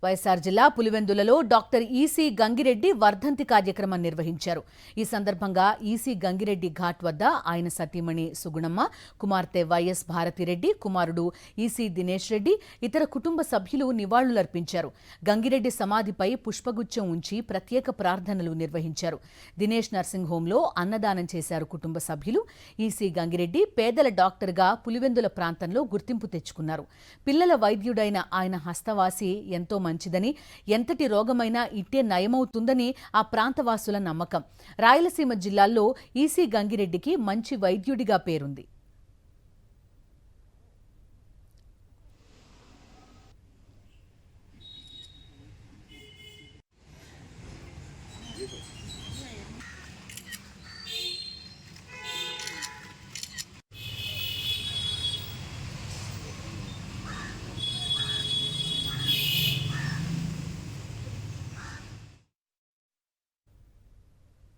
వైఎస్ఆర్ జిల్లా పులివెందులలో doctor EC Gangireddy వర్ధంతి కార్యక్రమం నిర్వహించారు. ఈ సందర్భంగా ఈసీ గంగిరెడ్డి ఘాట్ వద్ద ఆయన సతీమణి సుగుణమ్మ, కుమార్తె వైఎస్ భారతిరెడ్డి, కుమారుడు ఈసీ దినేష్ రెడ్డి, ఇతర కుటుంబ సభ్యులు నివాళులర్పించారు. గంగిరెడ్డి సమాధిపై పుష్పగుచ్చం ఉంచి ప్రత్యేక ప్రార్థనలు నిర్వహించారు. దినేష్ నర్సింగ్ హోంలో అన్నదానం చేశారు కుటుంబ సభ్యులు. ఈసీ గంగిరెడ్డి పేదల డాక్టర్గా పులివెందుల ప్రాంతంలో గుర్తింపు తెచ్చుకున్నారు. పిల్లల వైద్యుడైన ఆయన హస్తవాసి ఎంతో మంచిదని, ఎంతటి రోగమైనా ఇట్టే నయమవుతుందని ఆ ప్రాంతవాసుల నమ్మకం. రాయలసీమ జిల్లాల్లో ఈసీ గంగిరెడ్డికి మంచి వైద్యుడిగా పేరుంది.